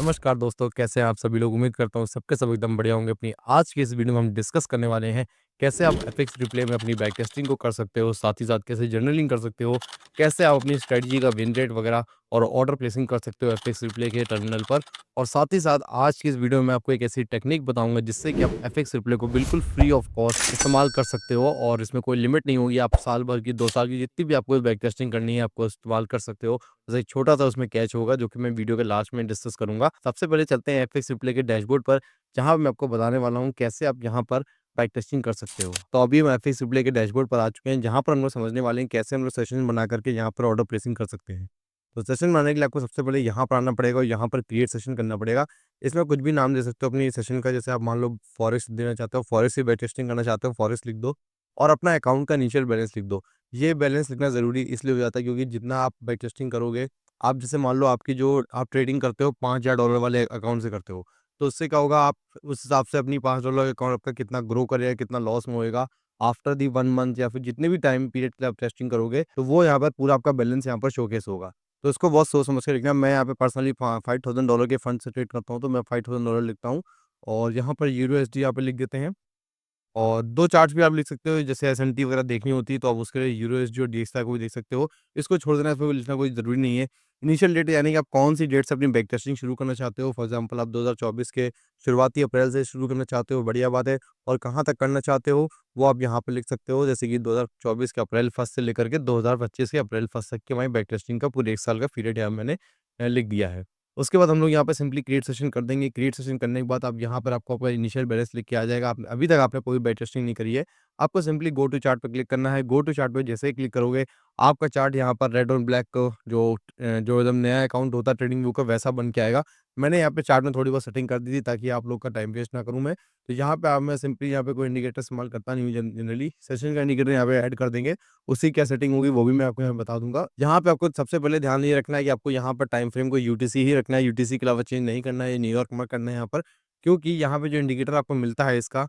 नमस्कार दोस्तों, कैसे हैं आप सभी लोग? उम्मीद करता हूँ सबके सब एकदम बढ़िया होंगे। अपनी आज की इस वीडियो में हम डिस्कस करने वाले हैं, कैसे आप एफएक्स रिप्ले में अपनी बैक टेस्टिंग को कर सकते हो, साथ ही साथ कैसे जर्नलिंग कर सकते हो, कैसे आप अपनी स्ट्रेटजी का विन रेट वगैरह और ऑर्डर प्लेसिंग कर सकते हो एफएक्स रिप्ले के टर्मिनल पर। और साथ ही साथ आज की इस वीडियो में आपको एक ऐसी टेक्निक बताऊँगा जिससे कि आप एफएक्स रिप्ले को बिल्कुल फ्री ऑफ कॉस्ट इस्तेमाल कर सकते हो और इसमें कोई लिमिट नहीं होगी। आप साल भर की, 2 साल की जितनी भी आपको बैक टेस्टिंग करनी है, आपको इस्तेमाल कर सकते हो। बस एक छोटा-सा उसमें कैच होगा जो कि मैं वीडियो के लास्ट में डिस्कस करूँगा। सबसे पहले चलते हैं एफएक्स रिप्ले के डैशबोर्ड पर, जहाँ मैं आपको बताने वाला हूँ कैसे आप यहाँ पर बैक टेस्टिंग कर सकते हो। तो अभी हम एफएक्स रिप्ले के डैशबोर्ड पर आ चुके हैं, जहाँ पर हम लोग समझने वाले हैं कैसे हम लोग सेशन बना करके यहाँ पर ऑर्डर प्लेसिंग कर सकते हैं। तो सेशन बनाने के लिए आपको सबसे पहले यहाँ पर आना पड़ेगा और यहाँ पर क्रिएट सेशन करना पड़ेगा। इसमें कुछ भी नाम दे सकते हो अपनी सेशन का, जैसे आप मान लो फॉरेस्ट देना चाहते हो, फॉरेस्ट से बैक टेस्टिंग करना चाहते हो, फॉरेस्ट लिख दो और अपना अकाउंट का इनिशियल बैलेंस लिख दो। ये बैलेंस लिखना ज़रूरी इसलिए हो जाता है क्योंकि जितना आप बैक टेस्टिंग करोगे, आप जैसे मान लो आपकी जो आप ट्रेडिंग करते हो $5000 वाले अकाउंट से करते हो, तो उससे क्या होगा, आप उस हिसाब से अपनी $5 का अकाउंट आपका कितना ग्रो करेगा, कितना लॉस में होएगा, आफ्टर दी 1 मंथ या फिर जितने भी टाइम पीरियड के लिए आप टेस्टिंग करोगे, तो वो यहाँ पर पूरा आपका बैलेंस यहाँ पर शोकेस होगा। तो इसको बहुत सोच समझ के लिखना है। मैं यहाँ पे पर्सनली $5000 के फंड से ट्रेड करता हूँ, तो मैं $5000 लिखता हूँ और यहाँ पर यूएसडी यहाँ पे लिख देते हैं। और 2 चार्ट्स भी आप लिख सकते हो, जैसे एसएनटी वगैरह देखनी होती है तो आप उसके लिए यूरो एसडी और डीएक्सआई को भी देख सकते हो। इसको छोड़ देना, इसमें कोई लिखना कोई ज़रूरी नहीं है। इनिशियल डेट यानी कि आप कौन-सी डेट से अपनी बैक टेस्टिंग शुरू करना चाहते हो। फॉर एग्ज़ाम्पल आप 2024 के शुरुआती अप्रैल से शुरू करना चाहते हो, बढ़िया बात है। और कहाँ तक करना चाहते हो, वो आप यहाँ पे लिख सकते हो। जैसे कि 2024 के अप्रैल 1 से लेकर के 2025 के अप्रैल 1 तक की हमारी बैक टेस्टिंग का पूरे 1 साल का पीरियड यहाँ मैंने लिख दिया है। उसके बाद हम लोग यहाँ पे सिंपली क्रिएट सेशन कर देंगे। क्रिएट सेशन करने के बाद अब यहाँ पर आपको आपका इनिशियल बैलेंस लिख के आ जाएगा। आप अभी तक आपने कोई बैक टेस्टिंग नहीं करी है। आपको सिंपली गो टू चार्ट पे क्लिक करना है। गो टू चार्ट पे जैसे ही क्लिक करोगे, आपका चार्ट यहाँ पर रेड और ब्लैक जो एकदम नया अकाउंट होता है ट्रेडिंग व्यू का, वैसा बन के आएगा। मैंने यहाँ पे चार्ट में थोड़ी बहुत सेटिंग कर दी थी ताकि आप लोग का टाइम वेस्ट ना करूँ मैं। तो यहाँ पे आप मैं सिंपली यहाँ पे कोई इंडिकेटर इस्तेमाल करता नहीं हूँ जनरली। सेशन का इंडिकेटर यहाँ पे ऐड कर देंगे। उसकी क्या सेटिंग होगी वो भी मैं आपको यहाँ बता दूँगा। यहाँ पे आपको सबसे पहले ध्यान ये रखना है कि आपको यहाँ पर टाइम फ्रेम को यूटीसी ही रखना है। यूटीसी के अलावा चेंज नहीं करना है, ये न्यूयॉर्क में करना है यहाँ पर। क्योंकि यहाँ पे जो इंडिकेटर आपको मिलता है इसका,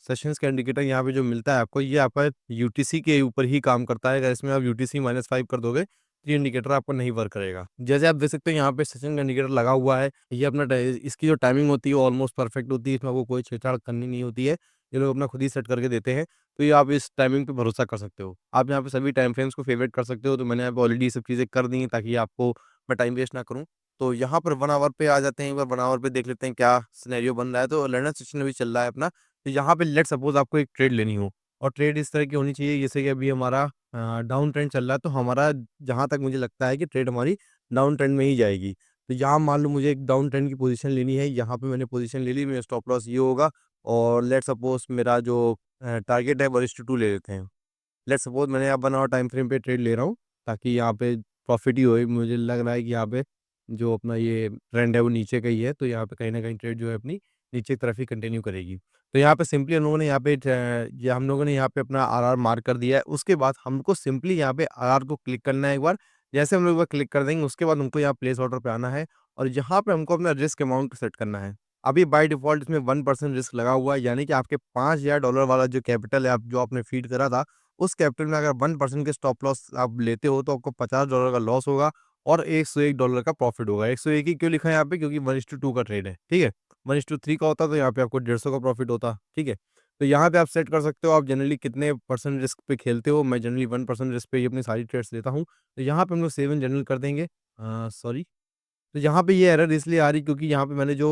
सेशंस का इंडिकेटर यहाँ पे जो मिलता है आपको, ये आपका यूटीसी के ऊपर ही काम करता है। अगर इसमें आप यूटीसी -5 कर दोगे, तो ये इंडिकेटर आपको नहीं वर्क करेगा। जैसे आप देख सकते हैं यहाँ पे सेशन का इंडिकेटर लगा हुआ है। ये अपना इसकी जो टाइमिंग होती है वो ऑलमोस्ट परफेक्ट होती है। इसमें आपको कोई छेड़छाड़ करनी नहीं होती है। ये लोग अपना खुद ही सेट करके देते हैं। तो ये आप इस टाइमिंग पे भरोसा कर सकते हो। आप यहाँ पे सभी टाइम फ्रेम्स को फेवरेट कर सकते हो। तो मैंने यहाँ पे ऑलरेडी ये सब चीज़ें कर दी हैं ताकि आपको मैं टाइम वेस्ट ना करूँ। तो यहाँ पर 1 आवर पे आ जाते हैं। एक बार 1 आवर पे देख लेते हैं क्या सिनेरियो बन रहा है। तो लर्नर सेशन अभी चल रहा है अपना। तो यहाँ पे लेट्स सपोज़ आपको एक ट्रेड लेनी हो और ट्रेड इस तरह की होनी चाहिए जैसे कि अभी हमारा डाउन ट्रेंड चल रहा है, तो हमारा जहाँ तक मुझे लगता है कि ट्रेड हमारी डाउन ट्रेंड में ही जाएगी। तो यहाँ मान लो मुझे एक डाउन ट्रेंड की पोज़ीशन लेनी है, यहाँ पे मैंने पोज़ीशन ले ली, मेरा स्टॉप लॉस ये होगा और लेट्स सपोज़ मेरा जो टारगेट है 1:2 ले लेते हैं। लेट्स सपोज़ मैंने यहाँ 1 आवर टाइम फ्रेम पे ट्रेड ले रहा हूँ, ताकि यहाँ पे प्रॉफ़िट ही होए। मुझे लग रहा है कि यहाँ पे जो अपना ये ट्रेंड है वो नीचे का ही है, तो यहाँ पे कहीं न कहीं ट्रेड जो है अपनी नीचे की तरफ ही कंटिन्यू करेगी। तो यहाँ पे सिंपली हम लोगों ने यहाँ पे ये हम लोगों ने यहाँ पे अपना आरआर मार्क कर दिया है। उसके बाद हमको सिंपली यहाँ पे आरआर को क्लिक करना है एक बार। जैसे हम लोग एक बार क्लिक कर देंगे, उसके बाद हमको यहाँ प्लेस ऑर्डर पे आना है और यहाँ पे हमको अपना रिस्क अमाउंट सेट करना है। अभी बाय डिफ़ॉल्ट इसमें 1% रिस्क लगा हुआ है, यानी कि आपके $5000 वाला जो कैपिटल है, आप जो आपने फ़ीड करा था, उस कैपिटल में अगर 1% के स्टॉप लॉस आप लेते हो तो आपको $50 का लॉस होगा और $101 का प्रॉफ़िट होगा। 101 ही क्यों लिखा है यहाँ पे? क्योंकि 1:2 का ट्रेड है, ठीक है? 1:3 का होता तो यहाँ पे आपको 150 का प्रॉफ़िट होता, ठीक है? तो यहाँ पे आप सेट कर सकते हो आप जनरली कितने परसेंट रिस्क पे खेलते हो। मैं जनरली 1% रिस्क पे ही अपनी सारी ट्रेड्स लेता हूँ। तो यहाँ पे हम लोग सेव इन जनरल कर देंगे। सॉरी, तो यहाँ पे ये एरर इसलिए आ रही क्योंकि यहाँ पे मैंने जो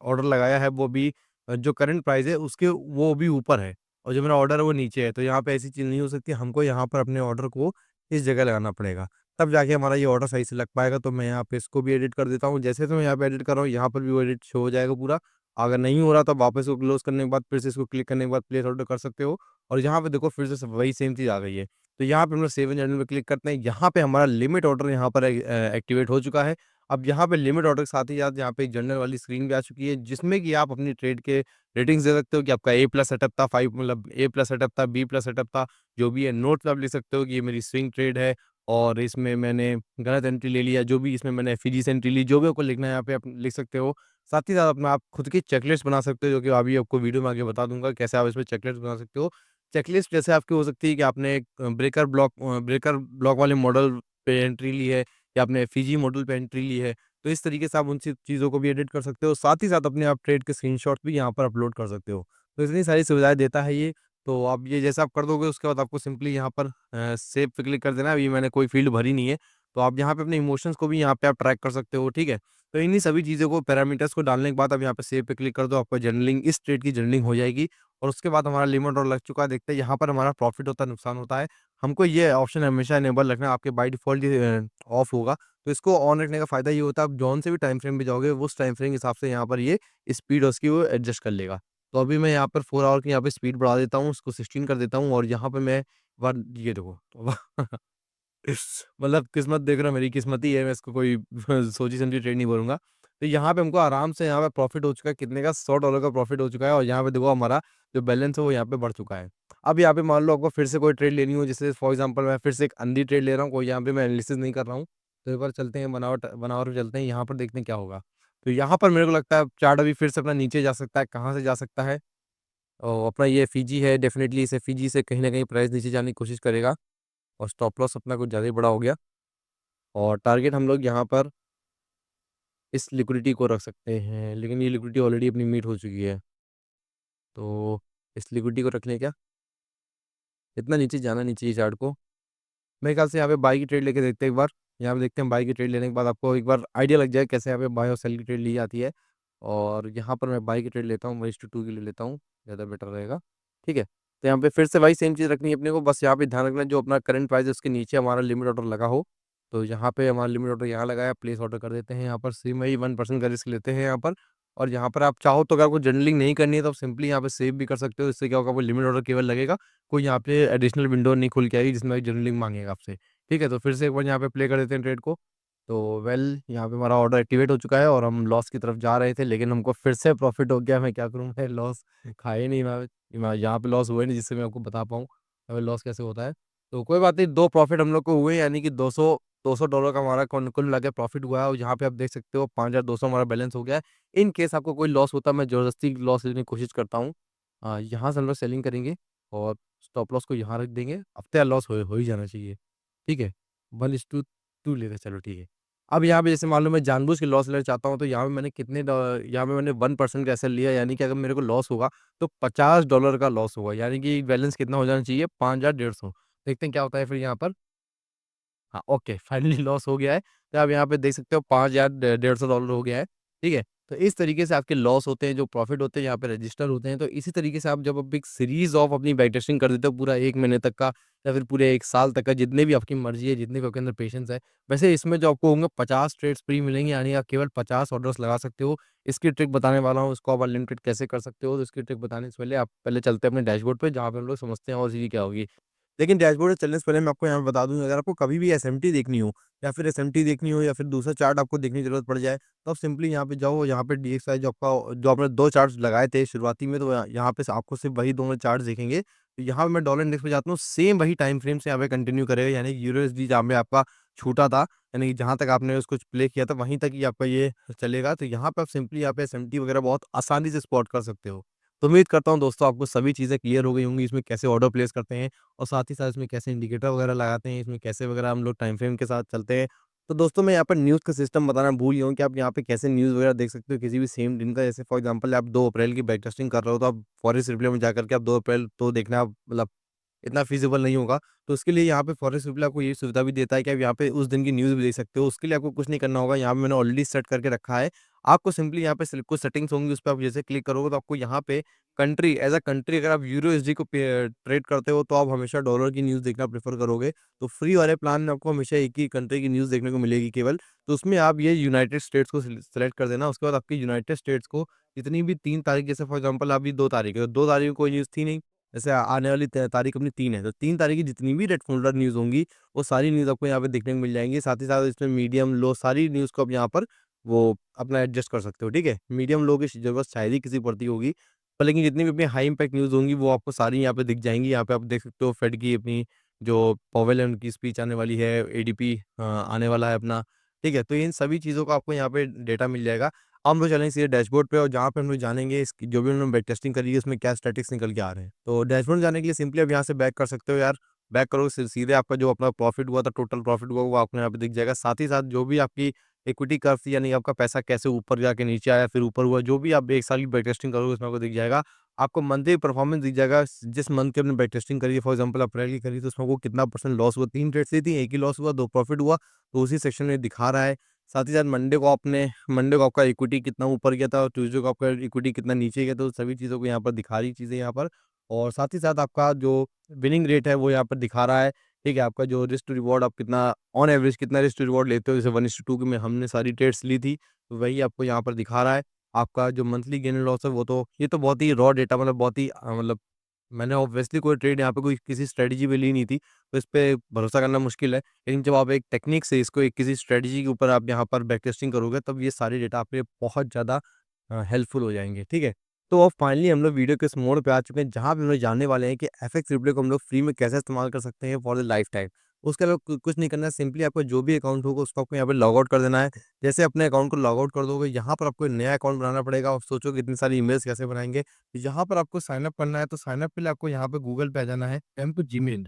ऑर्डर लगाया है वो भी जो करंट प्राइस है उसके वो भी ऊपर है और जो मेरा ऑर्डर है वो नीचे है। तो यहाँ पे ऐसी चीज़ नहीं हो सकती, हमको यहाँ पर अपने ऑर्डर को इस जगह लगाना पड़ेगा। तब जाके हमारा ये ऑर्डर सही से लग पाएगा। तो मैं यहाँ पे इसको भी एडिट कर देता हूँ। जैसे तो मैं यहाँ पे एडिट कर रहा हूँ, यहाँ पर भी वो एडिट शो हो जाएगा पूरा। अगर नहीं हो रहा तो आप वापस इसको क्लोज़ करने के बाद फिर से इसको क्लिक करने के बाद प्लेस ऑर्डर कर सकते हो और यहाँ पे देखो फिर से वही सेम चीज़ आ गई है। तो यहाँ पे हम लोग सेव इन जर्नल पे क्लिक करते हैं। यहाँ पे हमारा लिमिट ऑर्डर यहाँ पर एक्टिवेट हो चुका है। अब यहाँ पे लिमिट ऑर्डर के साथ ही साथ यहाँ पे एक जनरल वाली स्क्रीन भी आ चुकी है, जिसमें कि आप अपनी ट्रेड के रेटिंग्स दे सकते हो कि आपका ए+ सेटअप था, 5 मतलब ए+ सेटअप था, बी+ सेटअप था, जो भी है। नोट्स आप लिख सकते हो कि ये मेरी स्विंग ट्रेड है और इसमें मैंने गलत एंट्री ले लिया, जो भी इसमें मैंने एफईजी से एंट्री ली, जो भी आपको लिखना है यहाँ पे आप लिख सकते हो। साथ ही साथ अपना आप खुद की चेकलिस्ट बना सकते हो, जो कि अभी आपको वीडियो में आगे बता दूँगा कैसे आप इसमें चेकलिस्ट बना सकते हो। चेकलिस्ट जैसे आपकी हो सकती है कि आपने एक ब्रेकर ब्लॉक वाले मॉडल पे एंट्री ली है या आपने एफईजी मॉडल पे एंट्री ली है। तो इस तरीके से आप उन चीज़ों को भी एडिट कर सकते हो, साथ ही साथ अपने आप ट्रेड के स्क्रीनशॉट भी यहाँ पर अपलोड कर सकते हो। तो इतनी सारी सुविधाएँ देता है ये, तो आप ये जैसा आप कर दोगे उसके बाद आपको सिंपली यहाँ पर सेव पे क्लिक कर देना है। अभी मैंने कोई फ़ील्ड भरी नहीं है, तो आप यहाँ पे अपने इमोशंस को भी यहाँ पे आप ट्रैक कर सकते हो, ठीक है? तो इन्हीं सभी चीज़ों को पैरामीटर्स को डालने के बाद अब यहाँ पे सेव पे क्लिक कर दो, आपका जर्नलिंग इस ट्रेड की जर्नलिंग हो जाएगी और उसके बाद हमारा लिमिट ऑर्डर लग चुका है। देखते हैं यहाँ पर हमारा प्रॉफिट होता है, नुकसान होता है। हमको ये ऑप्शन हमेशा इनेबल रखना है, आपके बाय डिफ़ॉल्ट ये ऑफ होगा। तो इसको ऑन रखने का फ़ायदा ये होता है, आप जौन से भी टाइम फ्रेम पे जाओगे, उस टाइम फ्रेम के हिसाब से यहाँ पर ये स्पीड उसकी वो एडजस्ट कर लेगा। तो अभी मैं यहाँ पर 4 आवर की यहाँ पे स्पीड बढ़ा देता हूँ, उसको 16 कर देता हूँ और यहाँ पे मैं वन ये देखो मतलब किस्मत देख रहा हूँ, मेरी किस्मत ही है, मैं इसको कोई सोची-समझी ट्रेड नहीं बोलूँगा। तो यहाँ पे हमको आराम से यहाँ पे प्रॉफ़िट हो चुका है, कितने का $100 का प्रॉफ़िट हो चुका है और यहाँ पे देखो हमारा जो बैलेंस है वो यहाँ पे बढ़ चुका है। अब यहाँ पे मान लो आपको फिर से कोई ट्रेड लेनी हो, जैसे फॉर एग्ज़ाम्पल मैं फिर से एक अंधी ट्रेड ले रहा हूँ, कोई यहाँ पे मैं एनालिसिस नहीं कर रहा हूँ। तो एक बार चलते हैं बनावट बनावट पे चलते हैं, यहाँ पर देखते हैं क्या होगा। तो यहाँ पर मेरे को लगता है चार्ट अभी फिर से अपना नीचे जा सकता है, कहाँ से जा सकता है? अपना ये एफईजी है, डेफ़िनेटली इस एफईजी से कहीं न कहीं प्राइस नीचे जाने की कोशिश करेगा और स्टॉप लॉस अपना कुछ ज़्यादा ही बड़ा हो गया और टारगेट हम लोग यहाँ पर इस लिक्विडिटी को रख सकते हैं, लेकिन ये लिक्विडिटी ऑलरेडी अपनी मीट हो चुकी है। तो इस लिक्विडिटी को रख लें क्या? इतना नीचे जाना नहीं चाहिए चार्ट को। मेरे ख्याल से यहाँ पे बाय की ट्रेड लेके देखते हैं एक बार। यहाँ पे देखते हैं बाय की ट्रेड लेने के बाद आपको एक बार आइडिया लग जाए कैसे यहाँ पे बाय और सेल की ट्रेड ली जाती है। और यहाँ पर मैं बाय की ट्रेड लेता हूँ, 1:2 की ले लेता हूँ, ज़्यादा बेटर रहेगा। ठीक है? तो यहाँ पे फिर से वही सेम चीज़ रखनी है अपने को, बस यहाँ पे ध्यान रखना है जो अपना करंट प्राइस है उसके नीचे हमारा लिमिट ऑर्डर लगा हो। तो यहाँ पे हमारा लिमिट ऑर्डर यहाँ लगा है, प्लेस ऑर्डर कर देते हैं यहाँ पर, सेम वही 1% का रिस्क लेते हैं यहाँ पर। और यहाँ पर आप चाहो तो अगर आपको जर्नलिंग नहीं करनी है तो आप सिंपली यहाँ पे सेव भी कर सकते हो। इससे क्या होगा, वो लिमिट ऑर्डर केवल लगेगा, कोई यहाँ पे एडिशनल विंडो नहीं खुल के आएगी जिसमें जर्नलिंग माँगेगा आपसे। ठीक है? तो फिर से एक बार यहाँ पे प्ले कर देते हैं ट्रेड को। तो यहाँ पे हमारा ऑर्डर एक्टिवेट हो चुका है और हम लॉस की तरफ जा रहे थे, लेकिन हमको फिर से प्रॉफ़िट हो गया। मैं क्या करूँ, मैं लॉस खाया ही नहीं, मैं यहाँ पे लॉस हुआ ही नहीं जिससे मैं आपको बता पाऊँ, हमें लॉस कैसे होता है। तो कोई बात नहीं, 2 प्रॉफ़िट हम लोग को हुए, यानी कि $200 का हमारा कुल मिला के प्रॉफ़िट हुआ है और यहाँ पे आप देख सकते हो 5200 हमारा बैलेंस हो गया है। इन केस आपको कोई लॉस होता है, मैं ज़बरदस्ती लॉस लेने की कोशिश करता हूँ। यहाँ से हम लोग सेलिंग करेंगे और स्टॉप लॉस को यहाँ रख देंगे। अब तो यार लॉस हो ही जाना चाहिए। ठीक है? 1:2 लेते हैं, चलो ठीक है। अब यहाँ पे जैसे मान लो मैं जानबूझ के लॉस लेना चाहता हूँ, तो यहाँ पे मैंने यहाँ पे मैंने 1% का एसएल लिया, यानी कि अगर मेरे को लॉस होगा तो $50 का लॉस होगा, यानी कि बैलेंस कितना हो जाना चाहिए, 5150। देखते हैं क्या होता है फिर यहाँ पर। हाँ, ओके, फाइनली लॉस हो गया है। तो आप यहाँ पे देख सकते हो 5000 डे $150 हो गया है, ठीक है? तो इस तरीके से आपके लॉस होते हैं, जो प्रॉफ़िट होते हैं यहाँ पे रजिस्टर होते हैं। तो इसी तरीके से आप जब आप एक सीरीज़ ऑफ अपनी बैक टेस्टिंग कर देते हो पूरा 1 महीने तक का या फिर पूरे 1 साल तक का, जितने भी आपकी मर्ज़ी है, जितने भी आपके अंदर पेशेंस है। वैसे इसमें जो आपको होंगे 50 ट्रेड्स फ्री मिलेंगे, यानी आप केवल 50 ऑर्डर्स लगा सकते हो। इसकी ट्रिक बताने वाला हूँ, इसको आप अनलिमिटेड कैसे कर सकते हो। तो इसकी ट्रिक बताने से पहले आप पहले चलते हैं अपने डैशबोर्ड पे, जहाँ पे हम लोग समझते हैं और चीज़ें क्या होगी। लेकिन डैशबोर्ड पे चलने से पहले मैं आपको यहाँ पे बता दूँ, अगर आपको कभी भी एसएमटी देखनी हो या फिर एसएमटी देखनी हो या फिर दूसरा चार्ट आपको देखने की ज़रूरत पड़ जाए, तो आप सिंपली यहाँ पे जाओ, यहाँ पे डीएक्सआई जो आपने 2 चार्ट्स लगाए थे शुरुआती में, तो यहाँ पे आपको सिर्फ़ वही दोनों चार्ट्स दिखेंगे। तो यहाँ पे मैं डॉलर इंडेक्स पे जाता हूँ, सेम वही टाइम फ्रेम से यहाँ पे कंटिन्यू करेगा, यानी यूएसडी जहाँ पे आपका छूटा था, यानी कि जहाँ तक आपने उसको प्ले किया था वहीं तक ही आपका ये चलेगा। तो यहाँ पे आप सिंपली यहाँ पे एसएमटी वगैरह बहुत आसानी से स्पॉट कर सकते हो। तो उम्मीद करता हूँ दोस्तों आपको सभी चीज़ें क्लियर हो गई होंगी, इसमें कैसे ऑर्डर प्लेस करते हैं और साथ ही साथ इसमें कैसे इंडिकेटर वगैरह लगाते हैं, इसमें कैसे वगैरह हम लोग टाइम फ्रेम के साथ चलते हैं। तो दोस्तों मैं यहाँ पर न्यूज़ का सिस्टम बताना भूल गया हूँ कि आप यहाँ पे कैसे न्यूज़ वगैरह देख सकते हो किसी भी सेम दिन का। जैसे फॉर एग्ज़ाम्पल आप 2 अप्रैल की बैक टेस्टिंग कर रहे हो, तो आप फॉरेस्ट रिप्ले में जाकर के आप 2 अप्रैल तो देखना आप मतलब इतना फ़ीज़िबल नहीं होगा। तो उसके लिए यहाँ पे फॉरेस्ट रिप्ले आपको ये सुविधा भी देता है कि आप यहाँ पे उस दिन की न्यूज़ भी देख सकते हो। उसके लिए आपको कुछ नहीं करना होगा, यहाँ पे मैंने ऑलरेडी सेट करके रखा है। आपको सिंपली यहाँ पे कुछ सेटिंग्स होंगी, उस पे आप जैसे क्लिक करोगे तो आपको यहाँ पे कंट्री एज़ अ कंट्री, अगर आप यूएसडी को ट्रेड करते हो तो आप हमेशा डॉलर की न्यूज़ देखना प्रेफ़र करोगे। तो फ्री वाले प्लान में आपको हमेशा एक ही कंट्री की न्यूज़ देखने को मिलेगी केवल। तो उसमें आप ये यूनाइटेड स्टेट्स को सेलेक्ट कर देना। उसके बाद आपकी यूनाइटेड स्टेट्स को जितनी भी 3 तारीख, जैसे फॉर एग्ज़ाम्पल अभी 2 तारीख है, तो 2 तारीख को कोई न्यूज़ थी नहीं। जैसे आने वाली तारीख अपनी 3 है, तो 3 तारीख की जितनी भी रेड फ़ोल्डर न्यूज़ होंगी, वो सारी न्यूज़ आपको यहाँ पे देखने को मिल जाएँगी। साथ ही साथ इसमें मीडियम, लो सारी न्यूज़ को आप यहाँ पर वो अपना एडजस्ट कर सकते हो, ठीक है? मीडियम लो की ज़रूरत शायद ही किसी को पड़ती होगी। पर लेकिन जितनी भी अपनी हाई इम्पैक्ट न्यूज़ होंगी, वो आपको सारी यहाँ पे दिख जाएँगी। यहाँ पे आप देख सकते हो फेड की अपनी जो पावेल है, उनकी स्पीच आने वाली है, एडीपी आने वाला है अपना, ठीक है? तो इन सभी चीज़ों का आपको यहाँ पे डेटा मिल जाएगा। अब हम लोग चलेंगे सीधे डैशबोर्ड पे और जहाँ पे हम लोग जानेंगे इसकी जो भी उन्होंने बैक टेस्टिंग करी है उसमें क्या स्टैटिस्टिक्स निकल के आ रहे हैं। तो डैशबोर्ड में जाने के लिए सिंपली आप यहाँ से बैक कर सकते हो यार। बैक करोगे सीधे आपका जो अपना प्रॉफ़िट हुआ था, टोटल प्रॉफ़िट हुआ वो आपको यहाँ पे दिख जाएगा। साथ ही साथ जो भी आपकी इक्विटी कर्व थी, यानी आपका पैसा कैसे ऊपर जाके नीचे आया, फिर ऊपर हुआ, जो भी आप 1 साल की बैक टेस्टिंग करोगे उसमें आपको दिख जाएगा। आपको मंथली परफॉर्मेंस दिख जाएगा, जिस मंथ की आपने बैक टेस्टिंग करी है, फॉर एग्ज़ाम्पल अप्रैल की करी तो उसमें आपको कितना परसेंट लॉस हुआ, 3 ट्रेड्स ली थी, 1 ही लॉस हुआ, 2 प्रॉफिट हुआ, तो उसी सेक्शन में दिखा रहा है। साथ ही साथ मंडे को आपका इक्विटी कितना ऊपर गया था और ट्यूसडे को आपका इक्विटी कितना नीचे गया, तो सभी चीज़ों को यहाँ पर दिखा रही चीज़ें यहाँ पर। और साथ ही साथ आपका जो विनिंग रेट है वो यहाँ पर दिखा रहा है, ठीक है? आपका जो रिस्क टू रिवॉर्ड आप कितना ऑन एवरेज कितना रिस्क टू रिवॉर्ड लेते हो, जैसे 1:2 में हमने सारी ट्रेड्स ली थी, तो वही आपको यहाँ पर दिखा रहा है। आपका जो मंथली गेन एंड लॉस है वो तो ये तो बहुत ही रॉ डेटा, मतलब बहुत ही मतलब मैंने ऑब्वियसली कोई ट्रेड यहाँ पे कोई किसी स्ट्रैटेजी पे ली नहीं थी, तो इस पे भरोसा करना मुश्किल है। लेकिन जब आप एक टेक्निक से इसको एक किसी स्ट्रैटेजी के ऊपर आप यहाँ पर बैक टेस्टिंग करोगे, तब ये सारे डेटा आपके बहुत ज़्यादा हेल्पफुल हो जाएँगे, ठीक है? तो अब फाइनली हम लोग वीडियो के इस मोड़ पे आ चुके हैं, जहाँ पे हम लोग जानने वाले हैं कि एफएक्स रिप्ले को हम लोग फ्री में कैसे इस्तेमाल कर सकते हैं फॉर द लाइफ टाइम। उसके अलावा कुछ नहीं करना है, सिंपली आपका जो भी अकाउंट होगा उसको आपको यहाँ पे लॉग आउट कर देना है। जैसे अपने अकाउंट को लॉग आउट कर दोगे, यहाँ पर आपको एक नया अकाउंट बनाना पड़ेगा और सोचो कि इतनी सारी ईमेल्स कैसे बनाएँगे। यहाँ पर आपको साइन अप करना है, तो साइन अप के लिए आपको यहाँ पे गूगल पे आ जाना है, टेम्प जीमेल।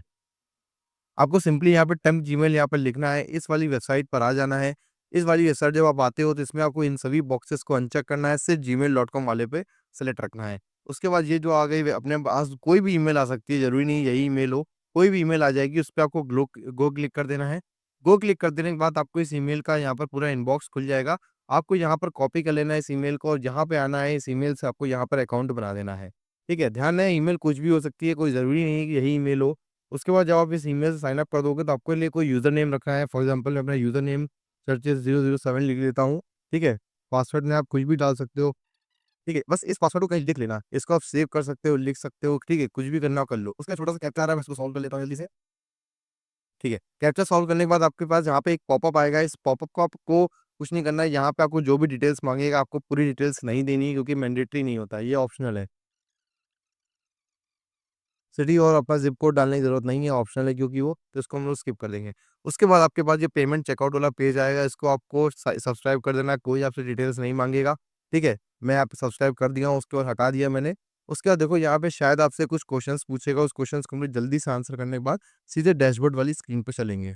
आपको सिंपली यहाँ पे टेम्प जीमेल यहाँ पर लिखना है, इस वाली वेबसाइट पर आ जाना है। इस वाली वेबसाइट जब आप आते हो तो इसमें आपको इन सभी बॉक्सेस को अनचेक करना है, सिर्फ gmail.com वाले पे सेलेक्ट रखना है। उसके बाद ये जो आ गई, वे अपने पास कोई भी ईमेल आ सकती है, ज़रूरी नहीं यही ईमेल हो, कोई भी ईमेल आ जाएगी, उस पे आपको गो क्लिक कर देना है। गो क्लिक कर देने के बाद आपको इस ईमेल का यहाँ पर पूरा इनबॉक्स खुल जाएगा। आपको यहाँ पर कॉपी कर लेना है इस ईमेल को और जहाँ पे आना है, इस ईमेल से आपको यहाँ पर अकाउंट बना देना है। ठीक है? ध्यान रहे ईमेल कुछ भी हो सकती है, कोई ज़रूरी नहीं है कि यही ईमेल हो। उसके बाद जब आप इस ईमेल से साइन अप कर दोगे तो आपके लिए कोई यूज़र नेम रखना है। फॉर एग्ज़ाम्पल मैं अपना यूज़र नेम सर्चेस 007 लिख लेता हूँ, ठीक है? पासवर्ड में आप कुछ भी डाल सकते हो, ठीक है? बस इस पासवर्ड को कहीं लिख लेना। इसको आप सेव कर सकते हो, लिख सकते हो, ठीक है? कुछ भी करना हो कर लो। उसका छोटा-सा कैप्चा आ रहा है, मैं इसको सॉल्व कर लेता हूँ जल्दी से, ठीक है? कैप्चा सॉल्व करने के बाद आपके पास यहाँ पे एक पॉपअप आएगा, इस पॉपअप को आपको कुछ नहीं करना है, यहाँ पे आपको जो भी डिटेल्स माँगेगा, आपको पूरी डिटेल्स नहीं देनी है क्योंकि मैंडेटरी नहीं होता है, ये ऑप्शनल है। सिटी और अपना ज़िप कोड डालने की ज़रूरत नहीं है, ऑप्शनल है क्योंकि वो, तो इसको हम लोग स्किप कर देंगे। उसके बाद आपके पास ये पेमेंट चेकआउट वाला पेज आएगा, इसको आपको सब्सक्राइब कर देना है, कोई आपसे डिटेल्स नहीं माँगेगा, ठीक है? मैं यहाँ पे सब्सक्राइब कर दिया हूँ, उसके बाद हटा दिया मैंने। उसके बाद देखो यहाँ पे शायद आपसे कुछ क्वेश्चन्स पूछेगा, उस क्वेश्चन्स को हम लोग जल्दी से आंसर करने के बाद सीधे डैशबोर्ड वाली स्क्रीन पे चलेंगे।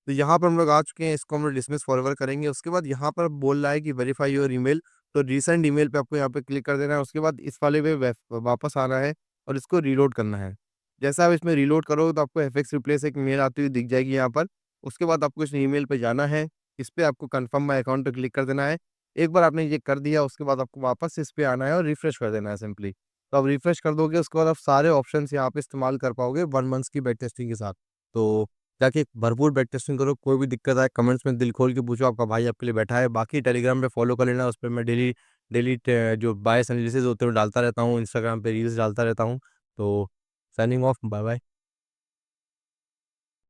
तो यहाँ पर हम लोग आ चुके हैं, इसको हम लोग डिसमिस फॉरवर्ड करेंगे। उसके बाद यहाँ पर बोल रहा है कि वेरीफाई योर ईमेल, तो रिसेंट ईमेल पे आपको यहाँ पे क्लिक कर देना है। उसके बाद इस वाले पे वापस आना है और इसको रीलोड करना है। जैसा आप इसमें रीलोड करोगे तो आपको एफएक्स रिप्ले से एक मेल आती हुई दिख जाएगी यहाँ पर। उसके बाद आपको इस ईमेल पे जाना है, इस पे आपको कन्फर्म माय अकाउंट पे क्लिक कर देना है। एक बार आपने ये कर दिया उसके बाद आपको वापस इस पे आना है और रिफ्रेश कर देना है सिंपली। तो आप रिफ्रेश कर दोगे उसके बाद आप सारे ऑप्शंस यहाँ पे इस्तेमाल कर पाओगे 1 मंथ्स की बैक टेस्टिंग के साथ। तो जाके भरपूर बैक टेस्टिंग करो, कोई भी दिक्कत आए कमेंट्स में दिल खोल के पूछो, आपका भाई आपके लिए बैठा है। बाकी टेलीग्राम पे फॉलो कर लेना, उस पे मैं डेली डेली जो बायस एनालिसिस होते हैं वो डालता रहता हूँ, इंस्टाग्राम पे रील्स डालता रहता हूँ। तो साइनिंग ऑफ, बाय बाय।